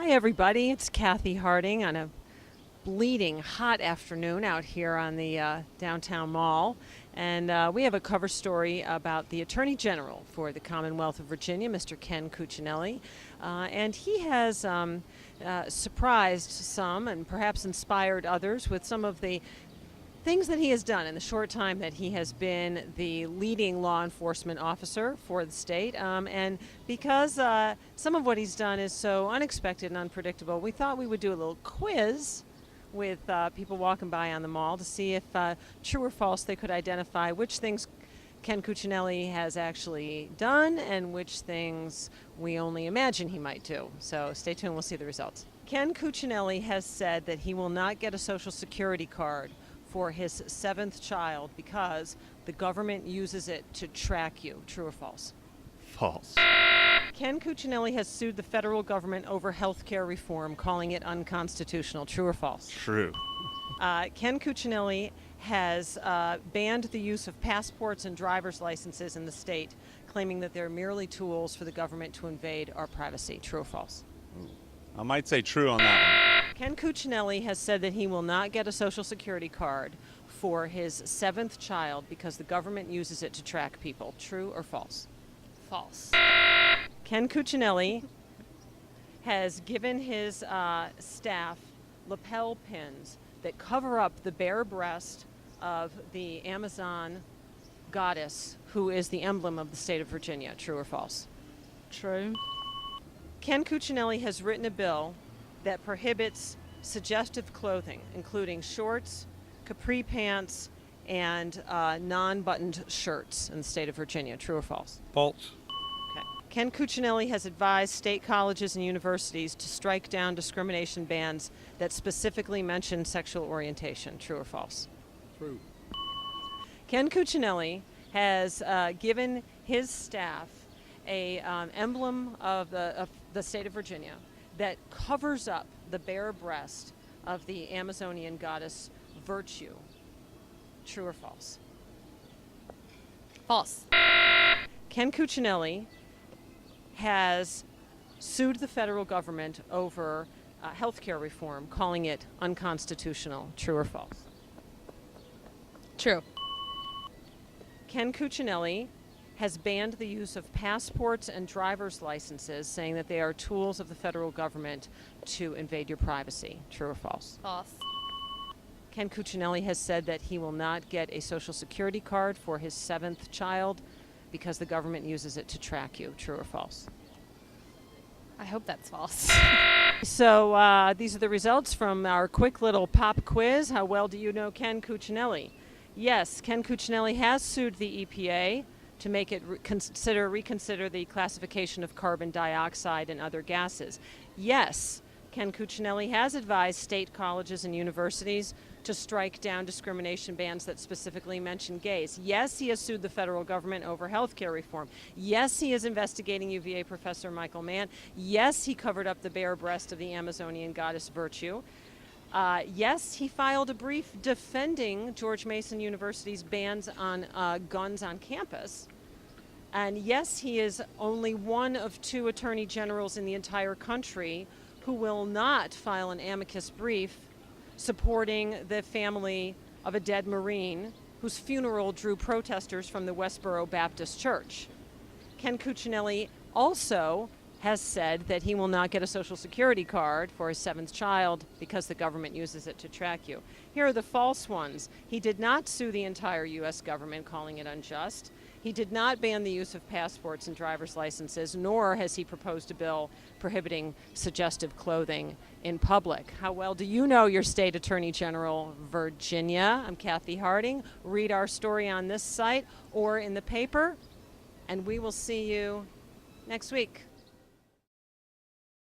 Hi, everybody. It's Cathy Harding on a bleeding hot afternoon out here on the downtown mall. And we have a cover story about the Attorney General for the Commonwealth of Virginia, Mr. Ken Cuccinelli. And he has surprised some and perhaps inspired others with some of the things that he has done in the short time that he has been the leading law enforcement officer for the state. And because some of what he's done is so unexpected and unpredictable, we thought we would do a little quiz with people walking by on the mall to see if true or false they could identify which things Ken Cuccinelli has actually done and which things we only imagine he might do. So stay tuned, we'll see the results. Ken Cuccinelli has said that he will not get a Social Security card for his 7th child because the government uses it to track you. True or false? False. Ken Cuccinelli has sued the federal government over health care reform, calling it unconstitutional. True or false? True. Ken Cuccinelli has banned the use of passports and driver's licenses in the state, claiming that they're merely tools for the government to invade our privacy. True or false? I might say true on that one. Ken Cuccinelli has said that he will not get a Social Security card for his 7th child because the government uses it to track people. True or false? False. Ken Cuccinelli has given his staff lapel pins that cover up the bare breast of the Amazon goddess, who is the emblem of the state of Virginia. True or false? True. Ken Cuccinelli has written a bill that prohibits suggestive clothing, including shorts, capri pants, and non-buttoned shirts in the state of Virginia. True or false? False. Okay. Ken Cuccinelli has advised state colleges and universities to strike down discrimination bans that specifically mention sexual orientation. True or false? True. Ken Cuccinelli has given his staff a emblem of the state of Virginia that covers up the bare breast of the Amazonian goddess Virtue. True or false? False. Ken Cuccinelli has sued the federal government over health care reform, calling it unconstitutional. True or false? True. Ken Cuccinelli has banned the use of passports and driver's licenses, saying that they are tools of the federal government to invade your privacy. True or false? False. Ken Cuccinelli has said that he will not get a Social Security card for his 7th child because the government uses it to track you. True or false? I hope that's false. So these are the results from our quick little pop quiz. How well do you know Ken Cuccinelli? Yes, Ken Cuccinelli has sued the EPA to make it reconsider the classification of carbon dioxide and other gases. Yes, Ken Cuccinelli has advised state colleges and universities to strike down discrimination bans that specifically mention gays. Yes, he has sued the federal government over health care reform. Yes, he is investigating UVA professor Michael Mann. Yes, he covered up the bare breast of the Amazonian goddess Virtue. Yes, he filed a brief defending George Mason University's bans on guns on campus. And yes, he is only one of 2 attorney generals in the entire country who will not file an amicus brief supporting the family of a dead Marine whose funeral drew protesters from the Westboro Baptist Church. Ken Cuccinelli also has said that he will not get a Social Security card for his 7th child because the government uses it to track you. Here are the false ones. He did not sue the entire U.S. government, calling it unjust. He did not ban the use of passports and driver's licenses, nor has he proposed a bill prohibiting suggestive clothing in public. How well do you know your state attorney general, Virginia? I'm Cathy Harding. Read our story on this site or in the paper, and we will see you next week.